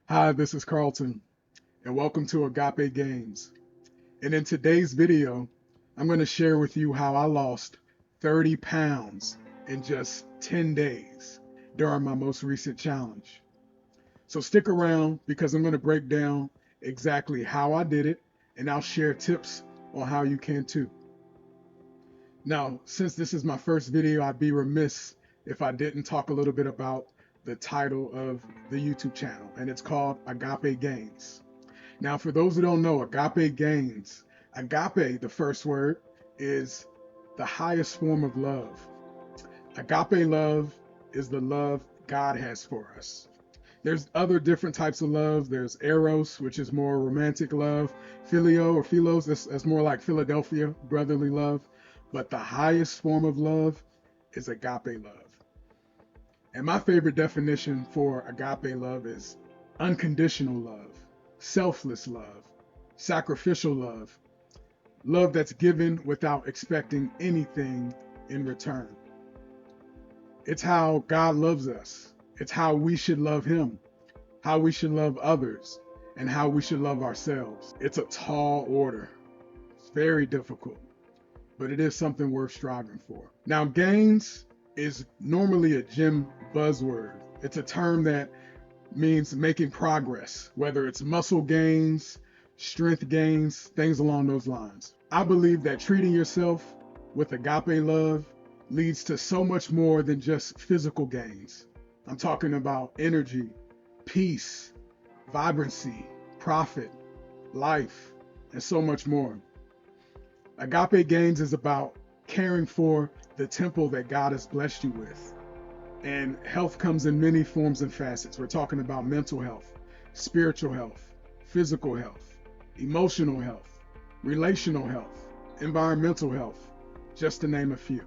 Hi, this is Carlton, and welcome to Agape Games. And in today's video, I'm going to share with you how I lost 30 pounds in just 10 days during my most recent challenge. So stick around because I'm going to break down exactly how I did it, and I'll share tips on how you can too. Now, since this is my first video, I'd be remiss if I didn't talk a little bit about the title of the YouTube channel, and it's called Agape Games. Now, for those who don't know, agape gains. Agape, the first word, is the highest form of love. Agape love is the love God has for us. There's other different types of love. There's eros, which is more romantic love. Phileo or philos, that's more like Philadelphia, brotherly love. But the highest form of love is agape love. And my favorite definition for agape love is unconditional love, selfless love, sacrificial love, love that's given without expecting anything in return. It's how God loves us. It's how we should love Him, how we should love others, and how we should love ourselves. It's a tall order. It's very difficult, but it is something worth striving for. Now, gains is normally a gym buzzword. It's a term that means making progress, whether it's muscle gains, strength gains, things along those lines. I believe that treating yourself with agape love leads to so much more than just physical gains. I'm talking about energy, peace, vibrancy, profit, life, and so much more. Agape gains is about caring for the temple that God has blessed you with. And health comes in many forms and facets. We're talking about mental health, spiritual health, physical health, emotional health, relational health, environmental health, just to name a few.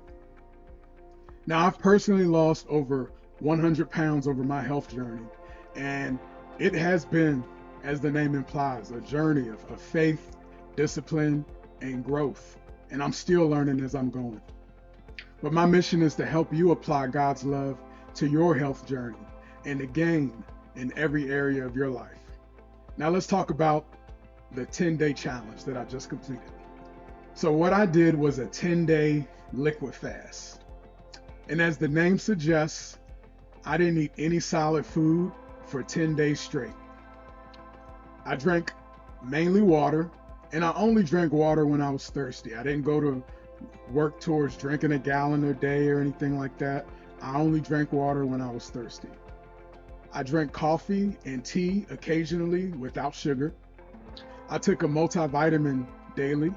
Now, I've personally lost over 100 pounds over my health journey, and it has been, as the name implies, a journey of faith, discipline, and growth. And I'm still learning as I'm going. But my mission is to help you apply God's love to your health journey and to gain in every area of your life. Now let's talk about the 10-day challenge that I just completed. So what I did was a 10-day liquid fast. And as the name suggests, I didn't eat any solid food for 10 days straight. I drank mainly water, and I only drank water when I was thirsty. I didn't go to work towards drinking a gallon a day or anything like that. I only drank water when I was thirsty. I drank coffee and tea occasionally without sugar. I took a multivitamin daily.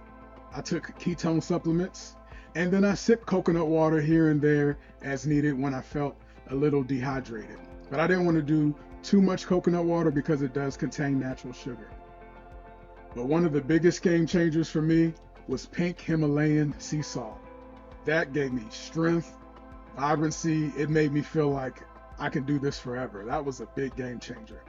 I took ketone supplements. And then I sipped coconut water here and there as needed when I felt a little dehydrated. But I didn't want to do too much coconut water because it does contain natural sugar. But one of the biggest game changers for me was pink Himalayan sea salt. That gave me strength, vibrancy. It made me feel like I can do this forever. That was a big game changer.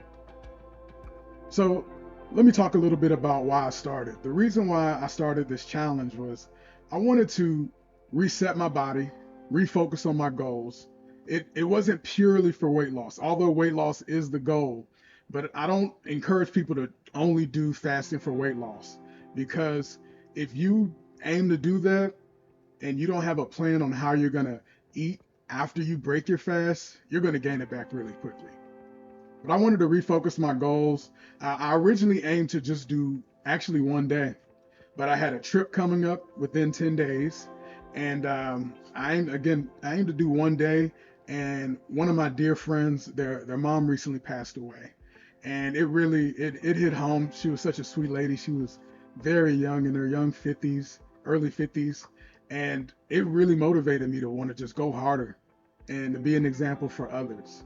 So let me talk a little bit about why I started. The reason why I started this challenge was I wanted to reset my body, refocus on my goals. It wasn't purely for weight loss, although weight loss is the goal. But I don't encourage people to only do fasting for weight loss, because if you aim to do that and you don't have a plan on how you're going to eat after you break your fast, you're going to gain it back really quickly. But I wanted to refocus my goals. I originally aimed to just do actually one day, but I had a trip coming up within 10 days. And I aimed to do one day. And one of my dear friends, their mom recently passed away. And it hit home. She was such a sweet lady. She was very young, in her young 50s, early 50s. And it really motivated me to want to just go harder and to be an example for others.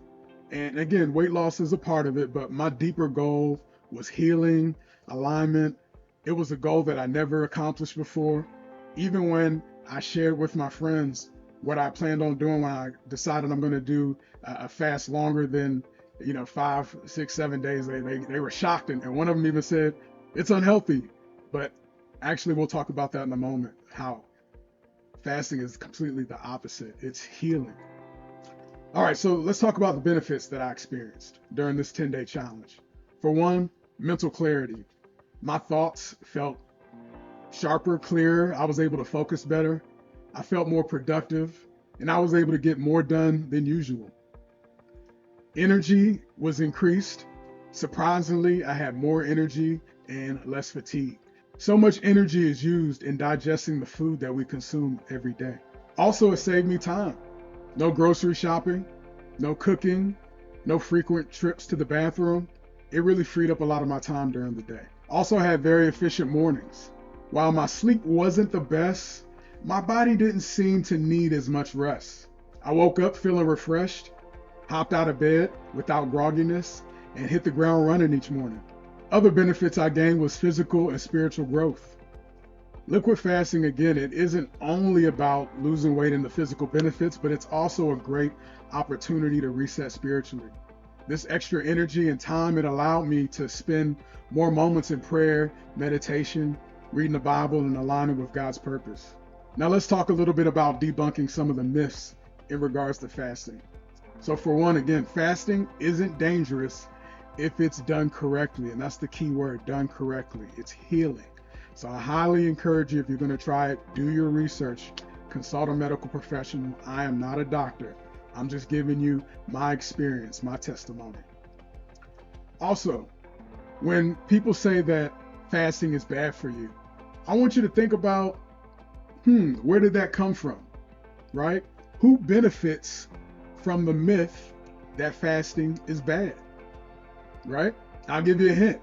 And again, weight loss is a part of it, but my deeper goal was healing, alignment. It was a goal that I never accomplished before. Even when I shared with my friends what I planned on doing when I decided I'm going to do a fast longer than 5, 6, 7 days, they were shocked, and one of them even said it's unhealthy. But actually, we'll talk about that in a moment, how fasting is completely the opposite. It's healing. All right, so let's talk about the benefits that I experienced during this 10-day challenge. For one, mental clarity. My thoughts felt sharper, clearer. I was able to focus better. I felt more productive, and I was able to get more done than usual. Energy was increased. Surprisingly, I had more energy and less fatigue. So much energy is used in digesting the food that we consume every day. Also, it saved me time. No grocery shopping, no cooking, no frequent trips to the bathroom. It really freed up a lot of my time during the day. Also, I had very efficient mornings. While my sleep wasn't the best, my body didn't seem to need as much rest. I woke up feeling refreshed, hopped out of bed without grogginess, and hit the ground running each morning. Other benefits I gained was physical and spiritual growth. Liquid fasting, again, it isn't only about losing weight and the physical benefits, but it's also a great opportunity to reset spiritually. This extra energy and time, it allowed me to spend more moments in prayer, meditation, reading the Bible, and aligning with God's purpose. Now let's talk a little bit about debunking some of the myths in regards to fasting. So for one, again, fasting isn't dangerous if it's done correctly. And that's the key word, done correctly. It's healing. So I highly encourage you, if you're going to try it, do your research, consult a medical professional. I am not a doctor. I'm just giving you my experience, my testimony. Also, when people say that fasting is bad for you, I want you to think about, where did that come from, right? Who benefits from the myth that fasting is bad, right? I'll give you a hint.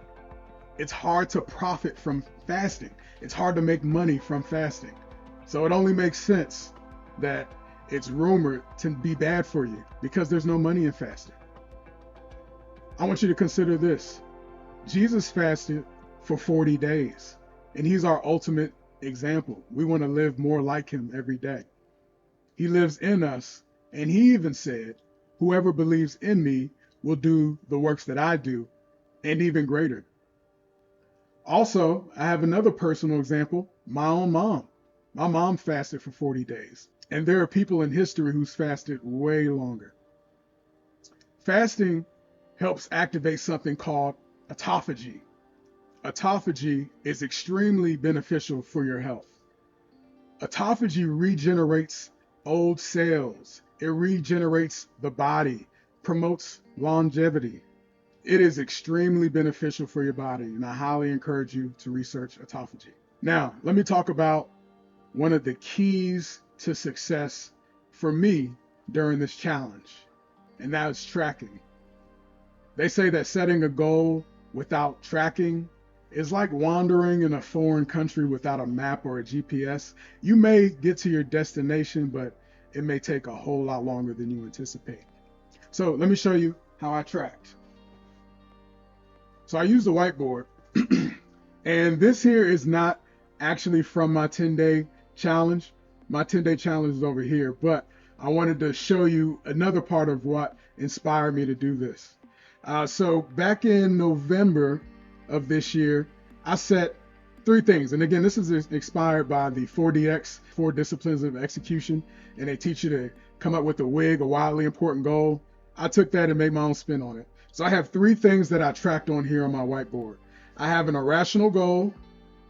It's hard to profit from fasting. It's hard to make money from fasting. So it only makes sense that it's rumored to be bad for you because there's no money in fasting. I want you to consider this. Jesus fasted for 40 days, and he's our ultimate example. We want to live more like him every day. He lives in us, and he even said, whoever believes in me will do the works that I do, and even greater. Also, I have another personal example, my own mom. My mom fasted for 40 days, and there are people in history who's fasted way longer. Fasting helps activate something called autophagy. Autophagy is extremely beneficial for your health. Autophagy regenerates old cells. It regenerates the body, promotes longevity. It is extremely beneficial for your body, and I highly encourage you to research autophagy. Now, let me talk about one of the keys to success for me during this challenge, and that is tracking. They say that setting a goal without tracking is like wandering in a foreign country without a map or a GPS. You may get to your destination, but it may take a whole lot longer than you anticipate. So let me show you how I tracked. So I used a whiteboard, and this here is not actually from my 10-day challenge. My 10-day challenge is over here, but I wanted to show you another part of what inspired me to do this. So back in November of this year, I set 3 things. And again, this is inspired by the 4DX, 4 Disciplines of Execution, and they teach you to come up with a WIG, a wildly important goal. I took that and made my own spin on it. So I have 3 things that I tracked on here on my whiteboard. I have an irrational goal,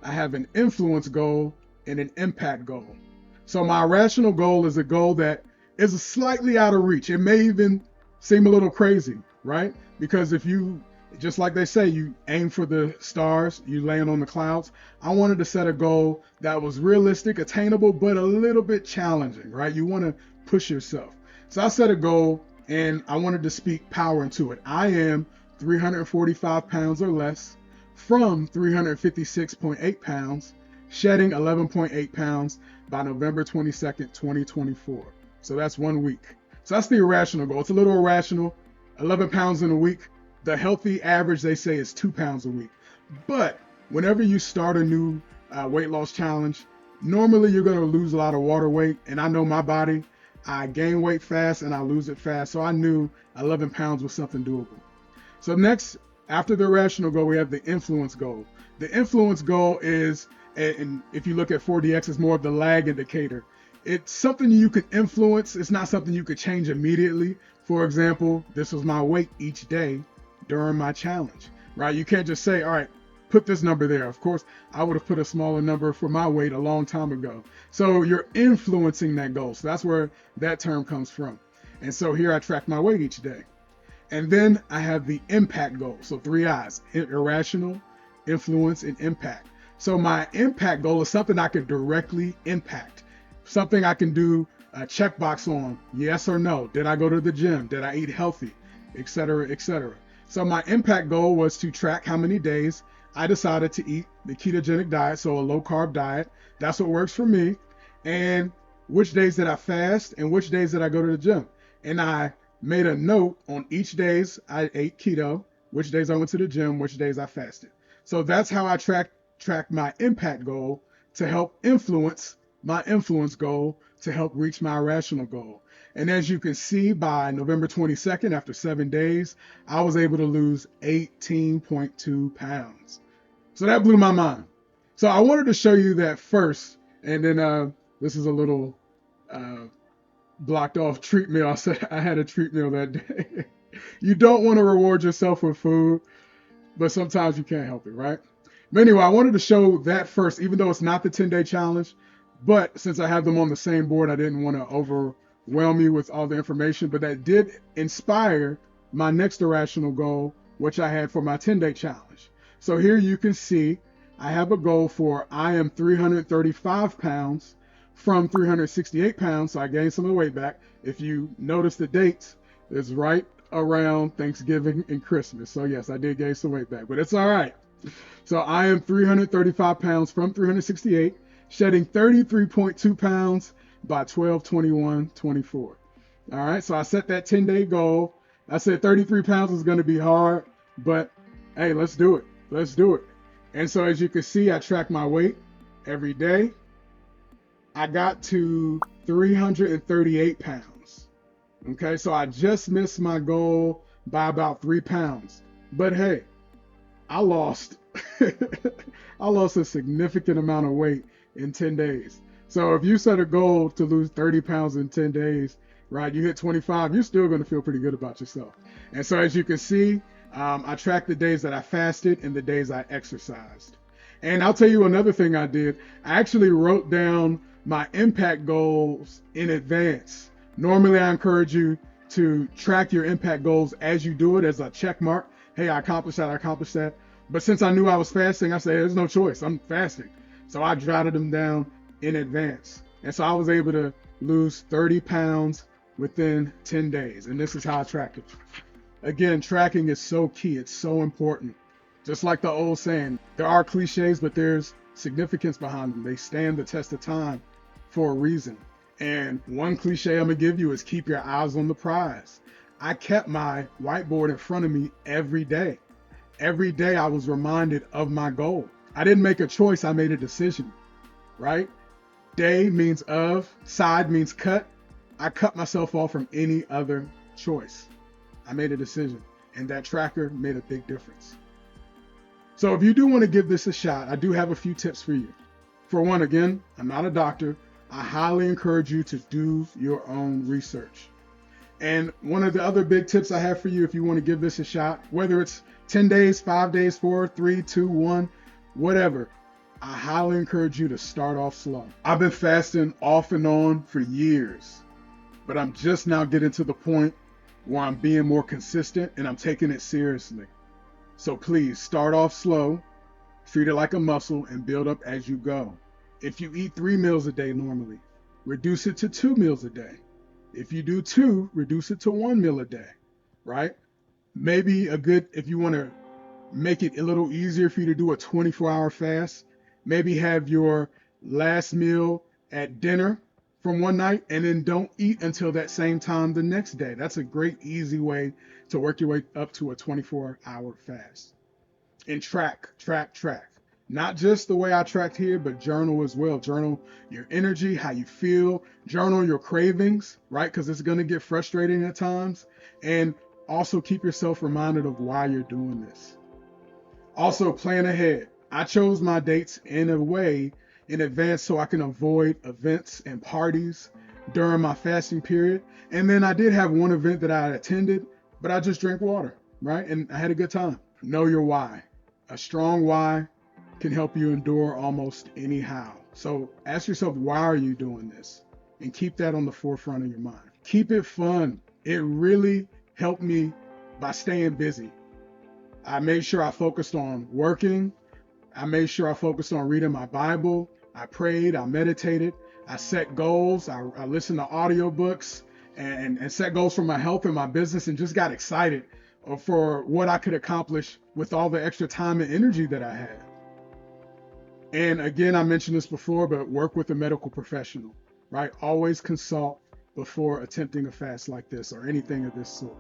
I have an influence goal, and an impact goal. So my irrational goal is a goal that is slightly out of reach. It may even seem a little crazy, right? Because if you, just like they say, you aim for the stars, you land on the clouds. I wanted to set a goal that was realistic, attainable, but a little bit challenging, right? You want to push yourself. So I set a goal and I wanted to speak power into it. I am 345 pounds or less from 356.8 pounds, shedding 11.8 pounds by November 22nd, 2024. So that's 1 week. So that's the irrational goal. It's a little irrational, 11 pounds in a week. The healthy average, they say, is 2 pounds a week. But whenever you start a new weight loss challenge, normally you're going to lose a lot of water weight. And I know my body, I gain weight fast and I lose it fast. So I knew 11 pounds was something doable. So next, after the irrational goal, we have the influence goal. The influence goal is, and if you look at 4DX, it's more of the lag indicator. It's something you could influence. It's not something you could change immediately. For example, this was my weight each day during my challenge. right? You can't just say, all right, put this number there. Of course, I would have put a smaller number for my weight a long time ago. So you're influencing that goal. So that's where that term comes from. And so here I track my weight each day. And then I have the impact goal. So 3 I's: irrational, influence, and impact. So my impact goal is something I can directly impact, something I can do a checkbox on, yes or no. Did I go to the gym? Did I eat healthy? Etc., etc. So my impact goal was to track how many days I decided to eat the ketogenic diet, so a low carb diet. That's what works for me. And which days did I fast and which days did I go to the gym? And I made a note on each days I ate keto, which days I went to the gym, which days I fasted. So that's how I track my impact goal to help influence my influence goal to help reach my irrational goal. And as you can see, by November 22nd, after 7 days, I was able to lose 18.2 pounds. So that blew my mind. So I wanted to show you that first. And then this is a little blocked off treat meal. I had a treat meal that day. You don't want to reward yourself with food, but sometimes you can't help it, right? But anyway, I wanted to show that first, even though it's not the 10-day challenge. But since I have them on the same board, I didn't want to overwhelm you with all the information. But that did inspire my next irrational goal, which I had for my 10-day challenge. So here you can see I have a goal for I am 335 pounds from 368 pounds. So I gained some of the weight back. If you notice the dates, it's right around Thanksgiving and Christmas. So yes, I did gain some weight back, but it's all right. So I am 335 pounds from 368, shedding 33.2 pounds by 12/21/24. All right, so I set that 10-day goal. I said 33 pounds is going to be hard, but hey, let's do it. Let's do it. And so as you can see, I track my weight every day. I got to 338 pounds. Okay, so I just missed my goal by about 3 pounds. But hey, I lost a significant amount of weight in 10 days. So if you set a goal to lose 30 pounds in 10 days, right, you hit 25, you're still going to feel pretty good about yourself. And so as you can see, I tracked the days that I fasted and the days I exercised. And I'll tell you another thing I did. I actually wrote down my impact goals in advance. Normally, I encourage you to track your impact goals as you do it as a check mark. Hey, I accomplished that, I accomplished that. But since I knew I was fasting, I said, there's no choice, I'm fasting. So I jotted them down in advance. And so I was able to lose 30 pounds within 10 days. And this is how I tracked it. Again, tracking is so key. It's so important. Just like the old saying, there are cliches, but there's significance behind them. They stand the test of time for a reason. And one cliche I'm going to give you is keep your eyes on the prize. I kept my whiteboard in front of me every day. Every day I was reminded of my goal. I didn't make a choice, I made a decision, right? Day means of, side means cut. I cut myself off from any other choice. I made a decision, and that tracker made a big difference. So if you do want to give this a shot, I do have a few tips for you. For one, again, I'm not a doctor. I highly encourage you to do your own research. And one of the other big tips I have for you, if you want to give this a shot, whether it's 10 days, 5 days, 4, 3, 2, 1, whatever, I highly encourage you to start off slow. I've been fasting off and on for years, but I'm just now getting to the point where I'm being more consistent and I'm taking it seriously. So please start off slow, treat it like a muscle, and build up as you go. If you eat 3 meals a day normally, reduce it to 2 meals a day. If you do 2, reduce it to 1 meal a day, right? Maybe if you want to make it a little easier for you to do a 24-hour fast, maybe have your last meal at dinner from one night and then don't eat until that same time the next day. That's a great, easy way to work your way up to a 24-hour fast. And track. Not just the way I tracked here, but journal as well. Journal your energy, how you feel. Journal your cravings, right? Because it's going to get frustrating at times. And also keep yourself reminded of why you're doing this. Also, plan ahead. I chose my dates in a way in advance so I can avoid events and parties during my fasting period. And then I did have one event that I attended, but I just drank water, right? And I had a good time. know your why. A strong why can help you endure almost anyhow. So ask yourself, why are you doing this? And keep that on the forefront of your mind. Keep it fun. It really helped me by staying busy. I made sure I focused on working. I made sure I focused on reading my Bible. I prayed, I meditated, I set goals, I listened to audiobooks and set goals for my health and my business, and just got excited for what I could accomplish with all the extra time and energy that I had. And again, I mentioned this before, but work with a medical professional, right? Always consult before attempting a fast like this or anything of this sort.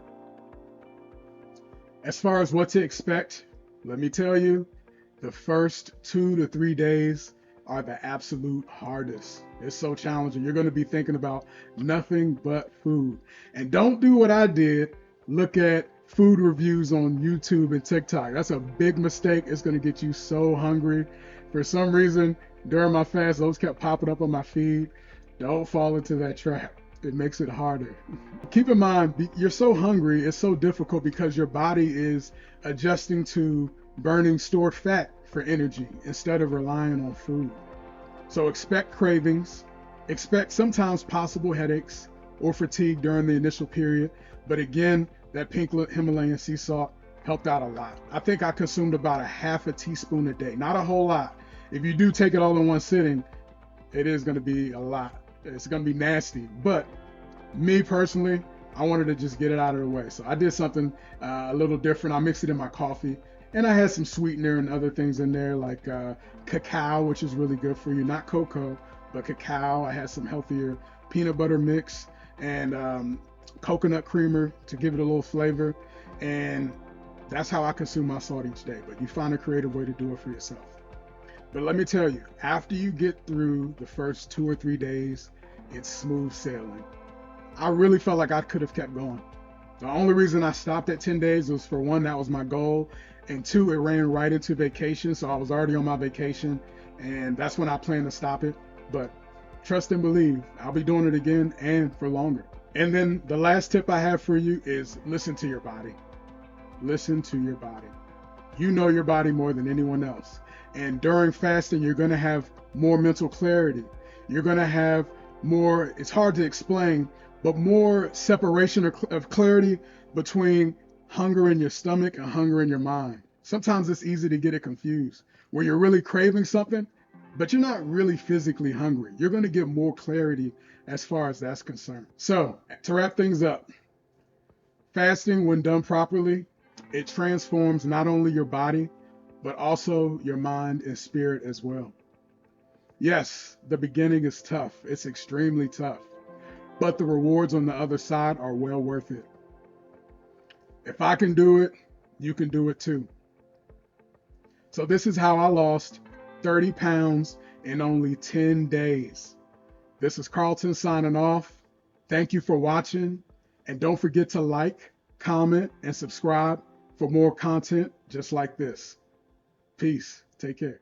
As far as what to expect, let me tell you, the first 2 to 3 days are the absolute hardest. It's so challenging. You're going to be thinking about nothing but food. And don't do what I did. Look at food reviews on YouTube and TikTok. That's a big mistake. It's going to get you so hungry. For some reason, during my fast, those kept popping up on my feed. Don't fall into that trap. It makes it harder. Keep in mind, you're so hungry, it's so difficult because your body is adjusting to burning stored fat for energy instead of relying on food. So expect cravings, expect sometimes possible headaches or fatigue during the initial period. But again, that pink Himalayan sea salt helped out a lot. I think I consumed about a half a teaspoon a day, not a whole lot. If you do take it all in one sitting, it is going to be a lot. It's going to be nasty. But me personally, I wanted to just get it out of the way. So I did something a little different. I mixed it in my coffee. And I had some sweetener and other things in there like cacao, which is really good for you. Not cocoa, but cacao. I had some healthier peanut butter mix and coconut creamer to give it a little flavor. And that's how I consume my salt each day. But you find a creative way to do it for yourself. But let me tell you, after you get through the first 2 or 3 days, it's smooth sailing. I really felt like I could have kept going. The only reason I stopped at 10 days was, for one, that was my goal. And two, it ran right into vacation. So I was already on my vacation. And that's when I plan to stop it. But trust and believe, I'll be doing it again and for longer. And then the last tip I have for you is listen to your body. Listen to your body. You know your body more than anyone else. And during fasting, you're going to have more mental clarity. You're going to have more, it's hard to explain, but more separation of clarity between hunger in your stomach and hunger in your mind. Sometimes it's easy to get it confused, where you're really craving something, but you're not really physically hungry. You're going to get more clarity as far as that's concerned. So to wrap things up, fasting, when done properly, it transforms not only your body, but also your mind and spirit as well. Yes, the beginning is tough. It's extremely tough. But the rewards on the other side are well worth it. If I can do it, you can do it too. So this is how I lost 30 pounds in only 10 days. This is Carlton signing off. Thank you for watching. And don't forget to like, comment, and subscribe for more content just like this. Peace. Take care.